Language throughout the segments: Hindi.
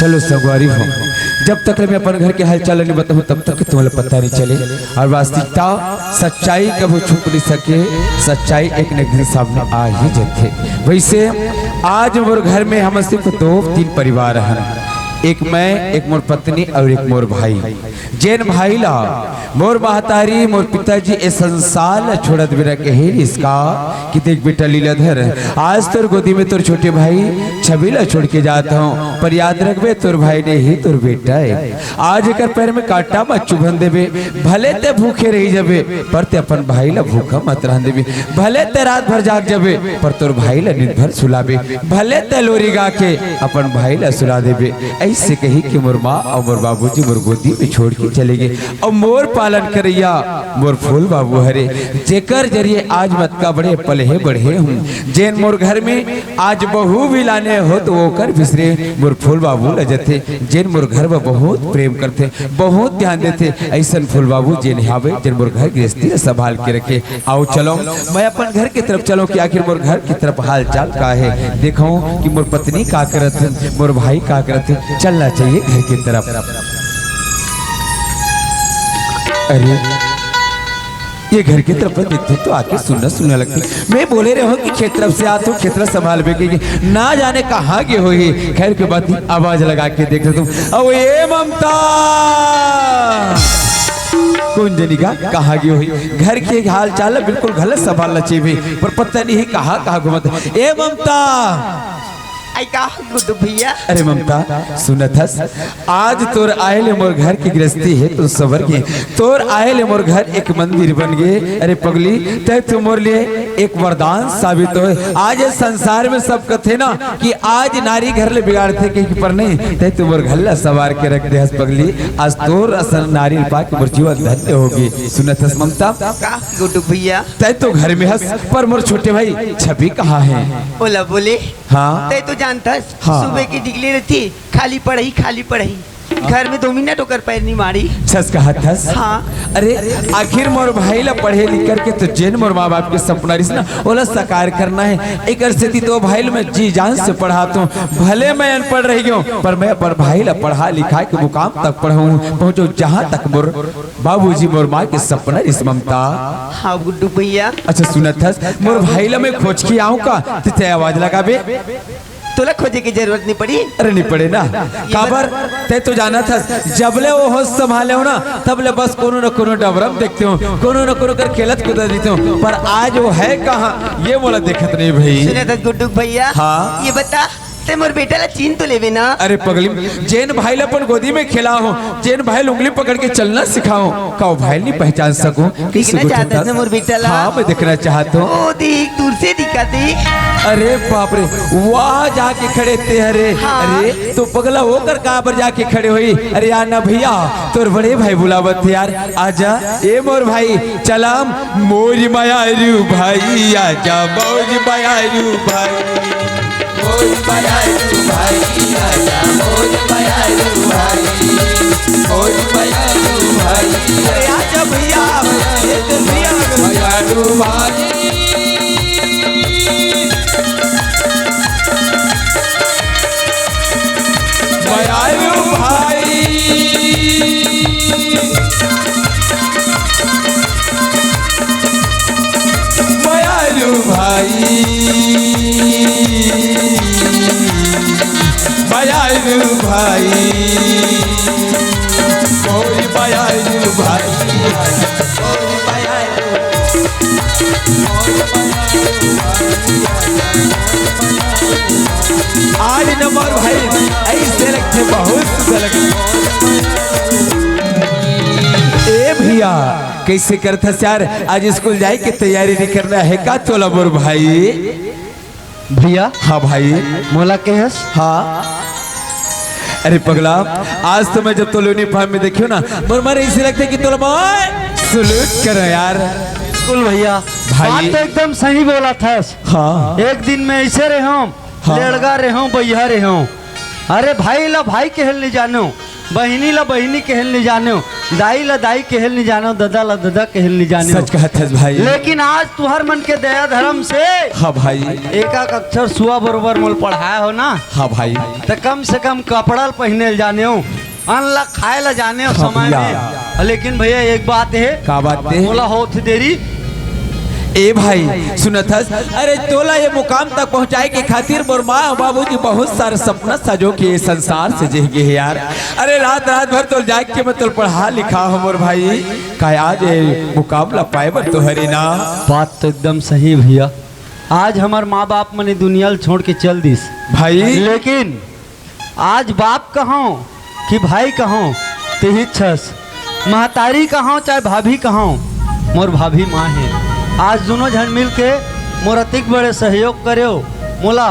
चलो सगवारी हो, जब तक मैं अपन घर के हालचाल नहीं बताऊँ तब तक तुम्हें पता नहीं चले। और वास्तविकता सच्चाई कभी छुप नहीं सके, सच्चाई एक न एक दिन सामने आ ही जाते। वैसे आज मोर घर में हम सिर्फ 2-3 परिवार हैं, एक मैं, एक मोर पत्नी और एक मोर भाई। जैन भाई ला मोर महतारी मोर पिताजी ए संसार छोड़त बिना कहे इसका कि देख बेटा लीलाधर, आज तोर गोदी में तोर छोटे भाई छबीला छोड़ के जाता हूँ, पर याद रखबे तोर भाई ने ही तोर बेटा है। आज एक पैर में कांटा मत चुभन देवे, भले ते भूखे रही जबे पर ते अपन भाई ला भूखा मत रहन देवे, भले ते रात भर जाग जबे पर तोर भाई ला नींद भर सुलाबे, भले ते लोरी गा के अपन भाई ला सुला देवे। ऐसे कही कि मोर माँ और मोर बाबूजी मोर गोदी में छोड़ के चले गए और मोर पालन करैया मोर फूल बाबू हरे, जेकर जरिए आज मत का बड़े पलहे बढ़े हूँ। जैन मोर घर में आज बहू भी लाने हो तो वो कर बिसरे मोर फूल बाबू लजते। जैन मोर घर में बहुत प्रेम करते, बहुत ध्यान देते, ऐसा फूल बाबू जैन हावे जैन मोर घर गृहस्थी संभाल के रखे। आओ चलो मैं अपन घर की तरफ चलो कि आखिर मोर घर की तरफ हाल चाल का है, देखो कि मोर पत्नी का करत, मोर भाई का करत, चलना चाहिए घर की तरफ। अरे ये घर की तरफ देखते तो आके सुनना लगती, मैं बोले रहे हो कि क्षेत्र से आते हो क्षेत्र संभाल बेगी, ना जाने कहाँ के हो ही। खैर के बाद आवाज लगा के देख रहे तुम, अब ये ममता कौन जनिका कहाँ गई हुई। घर के हाल चाल बिल्कुल गलत संभालना चाहिए, पर पता नहीं कहाँ घूमत। ए ममता, भैया अरे ममता सुनत हस, आज तोर आयल मोर घर की गृहस्थी है तो सवर के, तोर आयल मोर घर एक मंदिर बन गए। अरे पगली तय तो मोर लिए एक वरदान साबित हो। आज संसार में सब कथे ना कि आज नारी घर ले बिगाड़ते कहीं पर नहीं, तय तो मोर घर ला सवार के रख दे हस पगली, आज तोर असल नारी पाके मोर जीवन धन्य होगी। सुनत हस ममता गुड्डू भैया, तय तो घर में हस पर मोर छोटे भाई छवि कहाँ है? बोला बोले हाँ तय तो जानता हाँ। सुबह की डिगली रहती खाली पढ़ाई घर में 2 मिनट होकर पैर नहीं मारी। सच कहा थस? हाँ। अरे आखिर मोर भाई ला पढ़े लिख करके तो जैन मोर माँ बाप के सपना रिस ना ओला साकार करना है। एक स्थिति तो भाई मैं जी जान से पढ़ाता हूँ, भले मैं अनपढ़ रह गया पर मैं अपन भाई ला पढ़ा लिखा के मुकाम तक पढ़ाऊँ, पहुँचो जहाँ तक मोर बाबूजी मोर माँ के सपना रिस ममता। हाँ गुड्डू भैया। अच्छा सुनत थस, मोर भाई ला मैं खोज के आऊँ का तिथे आवाज लगा बे, तोला खोजे की जरूरत नहीं पड़ी। अरे नहीं पड़े ना, काबर ते तो जाना था जबले वो होश संभाले हो ना तबले बस कोनो न कोनो डबरम देखते हो, कोनो न कोनो कर खेलत कूदा देते हो, पर आज वो है कहाँ ये बोला देखत नहीं भाई। सुने तो गुड्डू भैया, हाँ ये बता ते मोर बेटा ला चीन तो लेवे ना। अरे पगली जैन भाई ला अपन गोदी में खिला हो, जैन भाई उंगली पकड़ के चलना सिखाओ, का भाई नहीं पहचान सकूं देखना चाहता है मोर बेटा ला। हाँ मैं देखना चाहता हूँ। ओ देख दूर से दिखा दे। अरे बाप रे वहाँ जाके खड़े थे। अरे हाँ। अरे तो पगला होकर कहाँ पर जाके खड़े हुई? अरे यार ना भैया तोर बड़े भाई बुलावत थे यार, आजा ए मोर भाई चलाम मोर मायारू भाई, आजा मोर मायारू भाई, मोर मायारू भाई, आजा मोर मायारू भाई, मोर मायारू भाई, अरे आजा भैया भैया मायारू भाई। मायारू भाई, मायारू भाई, मायारू भाई, कोई मायारू भाई, कोई मायारू, आज नंबर भाई ऐसे लगते बहुत सुंदर लगते। ए भैया कैसे करता यार, आज स्कूल जाए की तैयारी नहीं करना है का तोला मोर भाई? भैया हाँ भाई मोला के हस? हाँ अरे पगला आज तो मैं जब तो यूनिफॉर्म में देखियो ना मोर मारे ऐसे लगता है कि तोला मैं सलूट करो यार। बिल्कुल भैया भाई बात तो एकदम सही बोला था। हाँ एक दिन में ऐसे रहे हाँ। लड़का रहे भैया रहे। अरे भाई ला भाई के हल नहीं जानो, बहिनी ला बहिनी कहल नहीं जाने हो, दाई ला दाई कहल नहीं जाने हो, दादा ला दादा कहल नहीं जाने हो। सच कहत है भाई। लेकिन आज तुहर मन के दया धर्म से हाँ भाई। एक अक्षर सुआ बरोबर मोल पढ़ाया हो ना। हाँ भाई। तो कम से कम कपड़ा पहने जाने हो, अन्न ला खाए ला जाने हो समय में। लेकिन भैया एक बात है, का बात है? बोला हो थी देरी ए भाई सुनत हस, अरे तोला ये मुकाम तक पहुंचाए के खातिर मोर माँ बाबूजी बहुत सारे सपना सजो के संसार से जह गए यार। अरे रात रात भर तो जाग के मैं तो पढ़ा लिखा हो मोर भाई, का आज मुकाम ला पाए बर तो हरे ना। बात तो एकदम सही भैया। आज हमार माँ बाप मने दुनिया छोड़ के चल दिस भाई, लेकिन आज बाप कहाँ कि भाई कहाँ तेही छस, महतारी कहाँ चाहे भाभी कहाँ, मोर भाभी माँ है। आज दोनों जन मिल के मोर अतिक बड़े सहयोग करे हो, मोला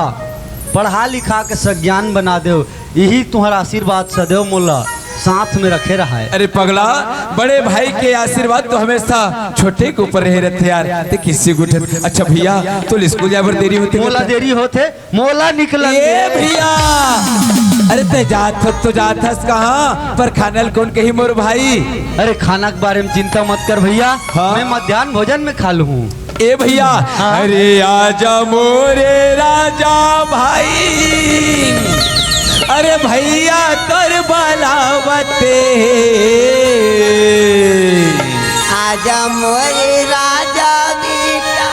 पढ़ा लिखा के सज्ञान बना दे, यही तुम्हारा आशीर्वाद सदैव मोला साथ में रखे रहा है। अरे पगला, बड़े भाई के आशीर्वाद तो हमेशा छोटे के ऊपर रहे रहते यार, ते किसी को। अच्छा भैया तो स्कूल जाए देरी होती, मोला देरी होते, मोला निकला भैया। अरे ते जात तो जात हस कहाँ पर खानल कौन कही मोर भाई। अरे खाना के बारे में चिंता मत कर भैया। हाँ? मैं मध्याह्न भोजन में खा लूँ। ए भैया। हाँ? अरे आजा मोरे राजा भाई, अरे भैया कर बलावते, आजा मोरे राजा बेटा,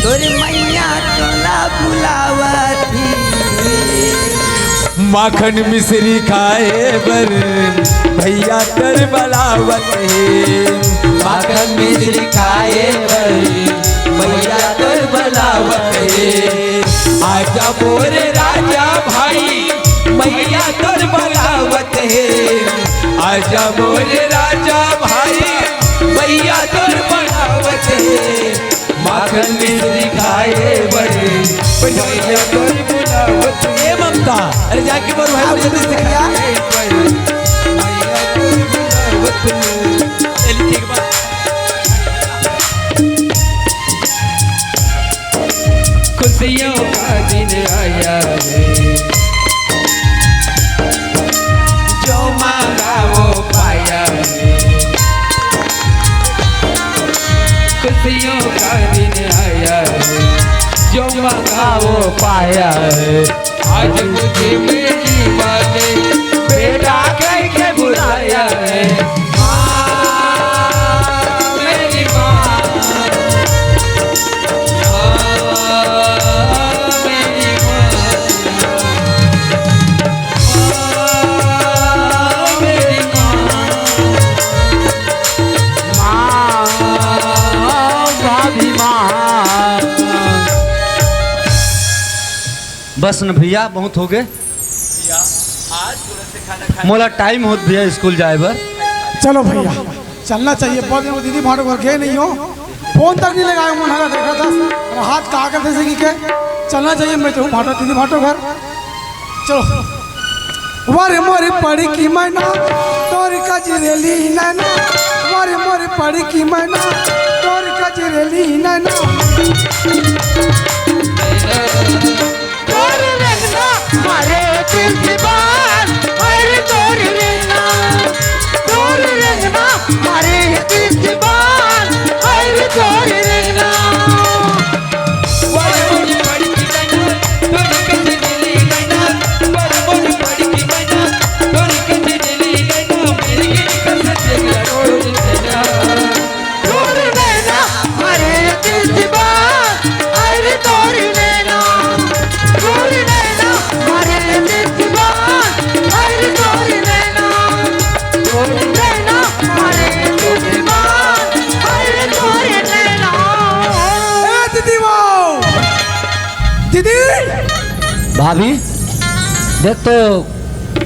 तोरी मैया तोला बुलावती, माखन मिश्री खाए बर भैया कर बलावते, माखन मिश्री खाए बर भैया कर बलावते। आजा मोरे राजा भाई मैया कर बलावते, आजा मोरे राजा भाई मैया कर बलावते, माखन मिश्री खाए बड़े भैया कर बलावते। ए ममता, अरे जाके मोर भाई जल्दी से खा मैया कर बलावते। चल ठीक बात। खुशियों का दिन आया है, जो मांगा वो पाया है, खुशियों का दिन आया है, जो मांगा वो पाया है। आज मुझे मेरी माँ ने बेटा कह के बुलाया है, मेरी माँ, बस न भैया बहुत हो गए, मोला टाइम होत भैया स्कूल जाए बर। चलो भैया चलना चाहिए, बहुत दिन दीदी भाटो घर गए नहीं हो, फोन तक नहीं लगाया, मुन्हारा देखा था और हाथ कहा करते से कि चलना चाहिए। मैं तो भाटो दीदी भाटो घर चलो। वारे मोरे पड़ी की मैना तोरी कजरेली नैना, वारे मोरे पड़ी की मैना तोरी कजरेली नैना, तोरी रंगना मारे दिल की बात, अरे तोरी रंगना, तोरी रंगना मारे दिल की बात, अरे तोरी रंगना। भाभी देख तो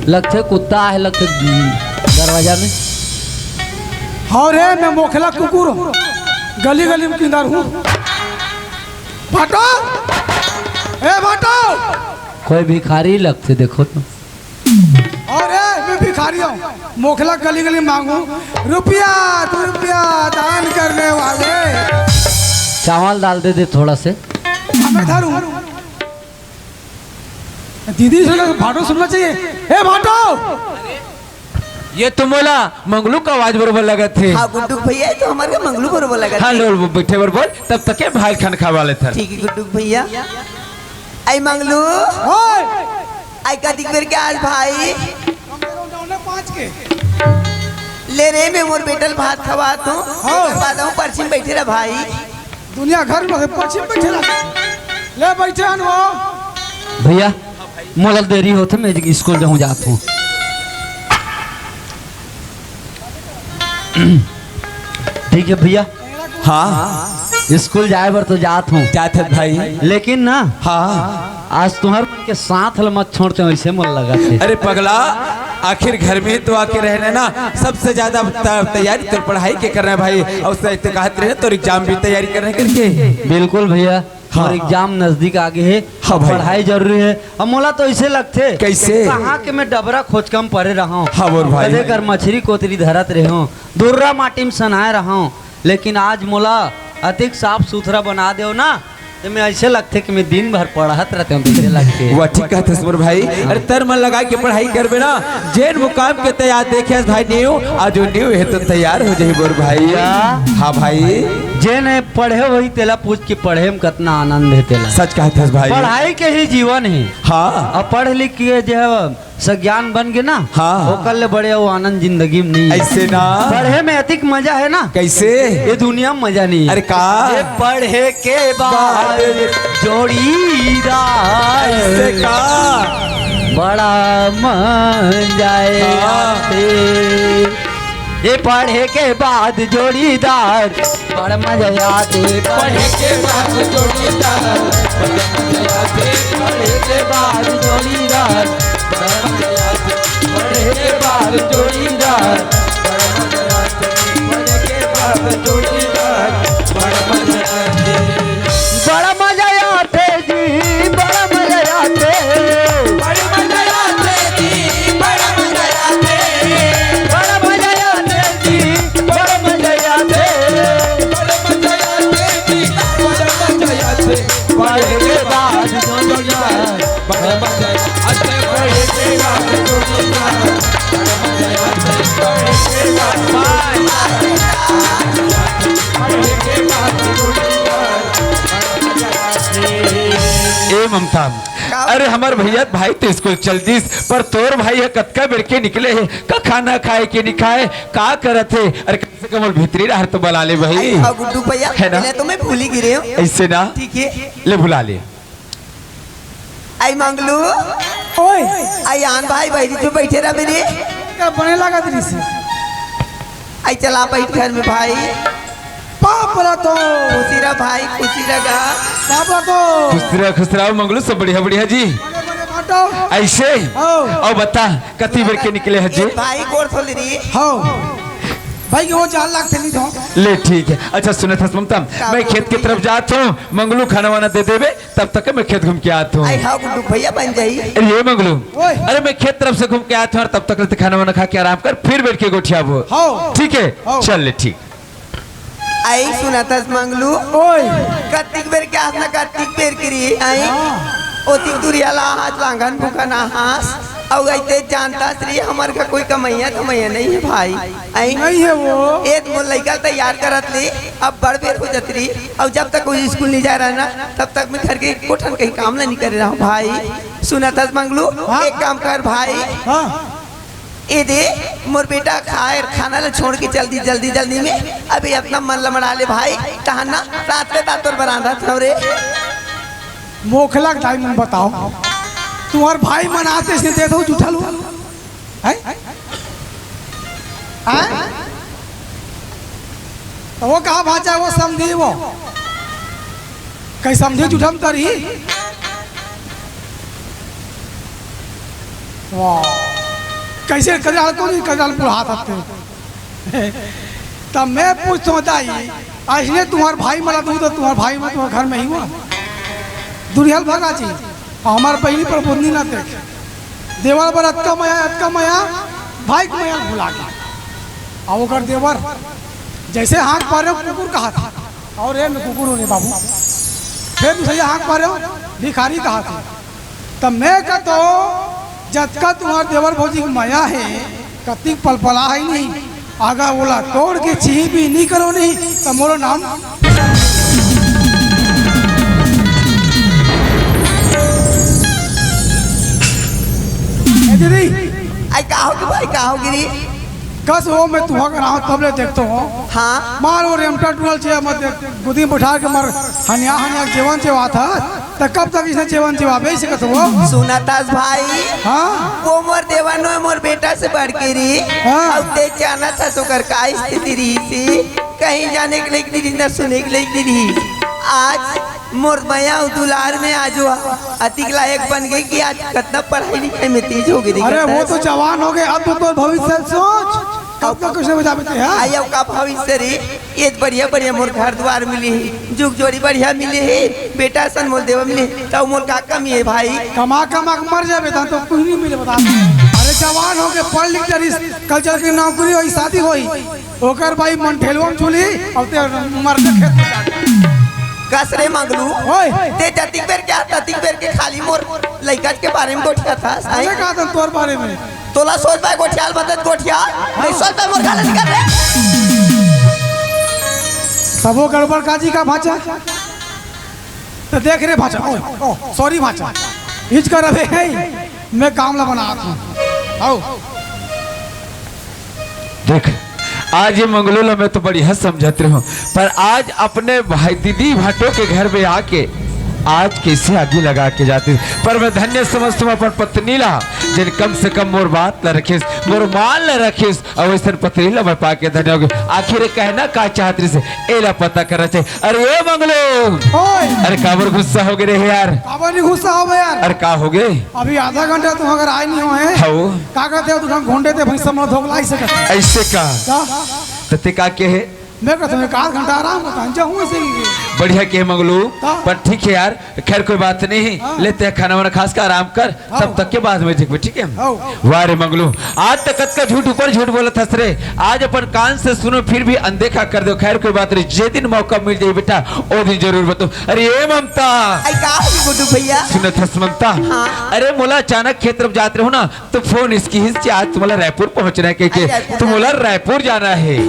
लगते कुत्ता है, लगते दरवाजा में। हाँ रे मैं मोखला कुकुर हूँ, गली गली में किधर हूँ। भाटो, ए भाटो, कोई भिखारी लगते देखो तो। और मैं भिखारी हूँ, मोखला गली गली मांगू रुपया 2 रुपया दान करने वाले। चावल डाल दे थोड़ा से। मैं धरूँ दीदी से भाटो सुनना चाहिए। ए भाटो, ये तुम बोला मंगलू का आवाज बरोबर लगा थे। हाँ गुड्डू भैया तो हमारे मंगलू बरोबर लगा हाँ लोग बैठे बरोबर तब तक के भाई खान खा वाले थे। ठीक है गुड्डू भैया। आई मंगलू ओए आई का दिख मेरे के आज भाई 5 के ले रे मैं मोर बेटल भात खवा तू हाँ। बाद हूँ पर्ची में बैठे रहा भाई। दुनिया घर में पश्चिम बैठे ले बैठे अनवो। भैया मोला देरी होते मैं स्कूल जाऊँ जाता हूँ। ठीक है भैया, हाँ स्कूल जाए बर तो जात हूँ, जाते भाई। लेकिन ना हाँ आज तुम्हारे मन के साथ हल मत छोड़ते वैसे मन लगा थे। अरे पगला, आखिर घर में तो आके रहना ना, सबसे ज्यादा तैयारी तो पढ़ाई के करना है भाई। और उससे कहते रहे तो एग्जाम भी तैयारी करने करके। बिल्कुल भैया, हाँ। और एग्जाम नजदीक आगे है। हाँ और भाई। पढ़ाई जरूरी है। अब मोला तो ऐसे लगते कैसे? कहाँ के मैं डबरा खोज कम पड़े रहा हूँ। हाँ बोल भाई। कदे कर मछली कोतरी धरत रहे हूँ, दुर्रा माटी में सनाए रहा हूँ। लेकिन आज मोला अधिक साफ सुथरा बना दो ना, तो मैं ऐसे लगते कि मैं दिन भर पढ़त रहते हूँ बिगड़े लगते। वह ठीक कहते सुमर भाई। अरे तर मन लगा के पढ़ाई करबे ना, जेन मुकाम के तैयार देखे भाई न्यू आज न्यू है तो तैयार हो जाए बोर भाई। हाँ भाई, जे नहीं पढ़े वही तेला पूछ के पढ़े में कितना आनंद है तेला। सच कहते भाई। पढ़ाई के ही जीवन है। हाँ अब पढ़ लिख के जो है सज्ञान बन गए ना, हाँ। वो कल बड़े वो आनंद जिंदगी में नहीं है। ऐसे ना। पढ़े में अधिक मजा है ना, कैसे? ये दुनिया में मजा नहीं है। अरे का? ये पढ़े के बाद जोड़ीदार ऐसे का? बड़ा मजा आते। ये पढ़े के बाद जोड़ीदार बड़ा मजा आते। पढ़े के बाद जोड़ीदार बड़ा मजा आते। पढ़े के बाद जोड़ीदार बड़ा मजा आते। पढ़े के बाद जोड़ीदार बड़ा मजा आते। पढ़े के बाद जोड़ीदार बड़ा मजा आते। बड़ा मजा आते जी, बड़ा मजा आते। बड़ा मजा आते जी, बड़ा मजा आते। बड़ा मजा आते जी, बड़ा मजा आते। बड़ा मजा आते जी, बड़ा मजा आते। पढ़े के बाद जोड़ीदार बड़ा मजा आते। पढ़े के बाद जोड़ीदार बड़ा मजा आते। पढ़े के बाद पढ़े के बाद जोड़ीदार बड़ा मजा आते। ए ममता, अरे हमार भैया भाई तो स्कूल चल दिस, पर तोर भाई है कतका बेर के निकले है का खाना खाए के नहीं खाए का करत है। अरे कम से कम भीतरी रहा तो बुला ले भाई। हाँ गुड्डू भैया है ना? पहले तो मैं भूल ही गिरे हूँ। ऐसे ना, ठीक है ले बुला ले। आई मंगलू ओए आई आन भाई भाई जो बैठे रहा मेरे। क्या बने लगा तेरी से आई चला बैठ घर में भाई। पाप रहा तो खुशी रहा भाई, खुशी रहा। पाप रहा तो खुश रहो मंगलू, सब बढ़िया बढ़िया जी। बड़े बड़े भाटो ऐसे हाँ। और बता कति बेर के निकले है जी। भाई गोर थोल रही। हाँ भाई कि वो 4 लाख से नहीं था। ले ठीक है। अच्छा सुने था ममता, मैं खेत की तरफ जाता हूँ, मंगलू खाना वाना दे देवे तब तक मैं खेत घूम के आता हूँ। आई हाँ गुड्डू भैया बन जाई। अरे ये मंगलू, ओए। अरे मैं खेत तरफ से घूम के आता हूँ और तब तक खाना वाना खा के आराम कर, फिर बैठ के गोठिया वो। हाँ। ठीक है हाँ। चल ले ठीक। आई सुना था मंगलू ओए कार्तिक बेर के हाथ ना कार्तिक बेर करी आई ओती दुरियाला हाथ लांगन भूखा ना हास और गईते जानता श्री हमार का कोई कमैया नहीं है भाई। आई नहीं है वो। एक वो लड़का तैयार करत ली, अब बड़ बेर हो जाती रही। और जब तक कोई स्कूल नहीं जा रहा ना तब तक मैं घर के कोठन कहीं काम नहीं कर रहा हूँ भाई। सुना था मंगलू एक काम कर भाई, हाँ ये दे मोर बेटा खाए खाना ले छोड़ के जल्दी जल्दी जल्दी में अभी अपना मन लमड़ा ले भाई। कहा ना रात में दातुर बरांदा था रे। मोखला टाइम में बताओ तुम्हार भाई मनाते से दे दो जूठा लो है तो वो कहा भाचा वो समझी वो कहीं समझे जूठा में तरी। वाह कैसे कजाल को नहीं कजाल बुढ़ा सकते। तब मैं पूछता हूँ दाई ऐसे तुम्हारे भाई मरा दूँ तो तुम्हारे भाई में तुम्हारे घर में ही हुआ दुरियाल भगा जी हमारे पहली पर बुद्धि ना देख देवर पर अतका मया भाई को मया भुला गया। और कर देवर जैसे हाँक पा रहे हो कुकुर कहा था और ये मैं कुकुर होने बाबू फिर सही हाँक पा रहे हो भिखारी कहा था तब मैं कहतो जतका तुम्हार देवर भौजी की माया है कति पलपला है नहीं आगा बोला तोड़ के ची भी नहीं करो नहीं तो मोरो नाम दीदी आई कहोगे भाई कहोगी कस हो मैं तुहा कर रहा तब ले देखतो हो हाँ मार और रेमटा टूल छे मत गुदी बैठा के मार हनिया हनिया जीवन सेवा था त कब तक इसे जीवन सेवा बे सकत हो सुना तास भाई हां वो मोर देवानो है मोर बेटा से बढ़ के री हाँ। अब ते जाना था तो कर का स्थिति रही थी कहीं जाने के लिए नहीं ना सुने के लिए नहीं आज मोर भैया दुलार में आज अति लायक बन गई कि आज कितना पढ़ाई लिखाई में तेज हो गई अरे वो तो जवान हो गए अब तो भविष्य सोच कब तक कैसे बजा बेटे हैं आया का भविष्य रे ये बढ़िया बढ़िया मोर घर द्वार मिले है जुग जोड़ी बढ़िया मिले है बेटा सन मोर देवा मिले तो मोर का कमी है भाई कमा कमा के मर जाबे तो कुछ नहीं मिले बता अरे जवान हो के पढ़ लिख कर कल चल के नौकरी होई शादी होई ओकर भाई मन ठेलवा चुली अब ते मर के खेत में जाके कसरे मंगलू ओए ते जतिक बेर क्या ततिक बेर के खाली मोर लइका के बारे में गोठिया था साईं अरे कहा था तोर बारे में तोला सोच पाए गोठियाल बदत गोठियाल नहीं सोच पाए मोर गाला निकल रे सबो गड़बड़ काजी का भाचा तो देख रे भाचा ओ सॉरी भाचा हिच कर अबे है मैं काम ला बना हूं आओ देख आज ये मंगलोला में तो बड़ी हद समझते हो पर आज अपने भाई दीदी भाटों के घर में आके आज कैसे आगे लगा के जाते पर मैं धन्य समझता हूँ अपन पत्नी ला जिन कम से कम मोर बात न रखिस मोर माल न रखिस और वैसे पत्नी ला मैं पाके धन्य हो गए आखिर कहना का चाहती से एला पता करना चाहिए अरे ये मंगलो ओए अरे काबर गुस्सा हो गए रे यार काबर नहीं गुस्सा हो यार अरे का हो गए अभी आधा घंटा तुम अगर आए नहीं हो है हो का कहते हो तुम घोंडे थे भैंस समझ धोखला ऐसे कर ऐसे का तते का के है मैं कहता हूँ 1 घंटा आराम करता जाऊँ ऐसे ही बढ़िया के मंगलू हाँ। पर ठीक है यार खैर कोई बात नहीं हाँ। लेते हैं खाना वाना खास का आराम कर हाँ। तब तक के बाद में ठीक ठीक है हाँ। वाह रे मंगलू आज तक का झूठ ऊपर झूठ बोला था रे आज अपन कान से सुनो फिर भी अनदेखा कर दो खैर कोई बात नहीं जे दिन मौका मिल जाए बेटा वो दिन जरूर बताओ अरे ये ममता आई का गुड्डू भैया सुनत हस ममता हाँ। अरे मोला अचानक खेत तरफ जाते हो ना तो फोन इसकी हिस्से आज तुम्हारा रायपुर पहुंचना है अरे रायपुर के तुम्हारा रायपुर जाना है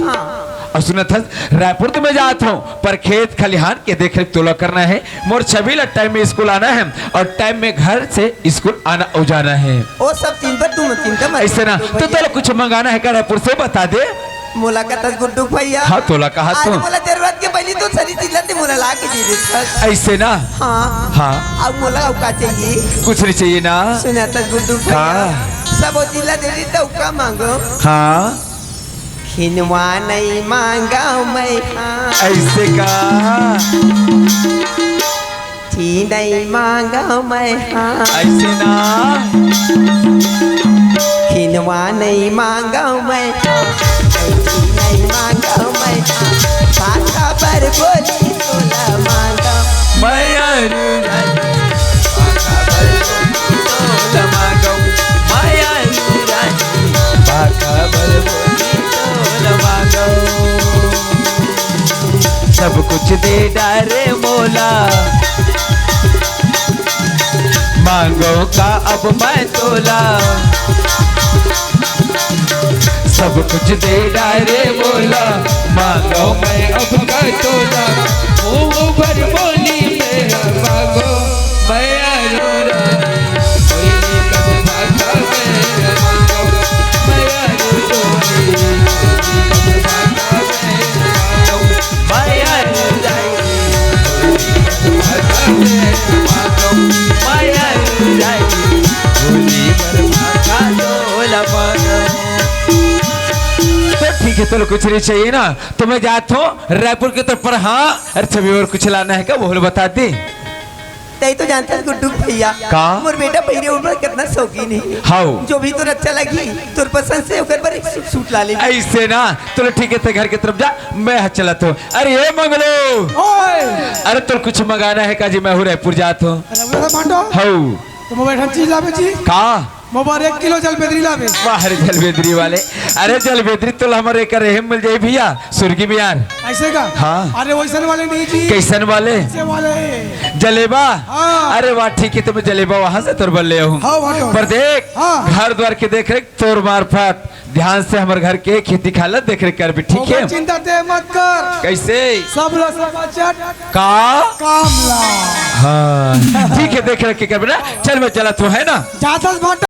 और सुनत हस रायपुर तो मैं जाता हूँ पर खेत खलिहान के देख रेख तोला करना है मोर छबीला टाइम में स्कूल आना है और टाइम में घर से स्कूल आना हो जाना है वो सब चिंता तुम चिंता मत ऐसे ना तो तोला कुछ मंगाना है क्या रायपुर से बता दे मुलाकात गुड्डू भैया हाँ तोला कहा आज तो मोला जरूरत के पहले तो सरी चिल्लाते मोला ला के दे दे ऐसे ना हाँ हाँ अब मोला अब का चाहिए कुछ नहीं चाहिए ना सुना था गुड्डू भैया सब वो चिल्ला दे दी तो का मांगो हाँ खिनवा नहीं मांगा मैं हाँ ऐसे का थी नहीं मांगा मैं हाँ ऐसे ना खिनवा नहीं मांगा मैं थी नहीं मांगा मैं भाषा पर बोली तोला मांगा सब कुछ दे डारे मोला मांगो का अब मैं तोला सब कुछ दे डारे मोला मांगो मैं अब मैं तोला ओ भर बोली मेरा मांगो मैं अरोरा कोई कब भागा मेरा मांगो मैं अरोरा ठीक है तो कुछ नहीं चाहिए ना तो मैं जाता हूँ रायपुर की तरफ पर हाँ अरे छवि और कुछ लाना है क्या वो बता दे तई तो जानता है गुड्डू भैया का मोर बेटा पहले ऊपर कितना शौकीन है हाँ जो भी तुर अच्छा लगी तुर पसंद से ओकर पर एक सूट ला ले ऐसे ना तो ठीक है तो घर की तरफ जा मैं चलता हूँ अरे ये मंगलो ओए अरे तो कुछ मंगाना है का जी मैं हूँ रायपुर जाता हूँ अरे वो बांटो हाँ तुम बैठन चीज लावे जी का मोबाइल 1 किलो जलबेदरी लावे। बाहर जलबेदरी वाले, अरे जलबेदरी तो हमारे एक रेहम मिल जाए भैया, सुर्गी बिहार। ऐसे का? हाँ। अरे वैसन वाले नहीं जी। कैसन वाले? ऐसे वाले। जलेबा? हाँ। अरे वाह ठीक है, तो मैं जलेबा वहां से तोर बल ले हूँ। हाँ, वहाँ पर देख, हाँ। घर द्वार के देख रेख तोर मार्फत ध्यान से हमारे घर के खेती खालत देख रेख कर भी, ठीक है? चिंता ते मत कर। कैसे? सब ला सब बचत का काम ला। हाँ ठीक है, देख रेख के कर भी ना। चल मैं चला तू है ना। जाता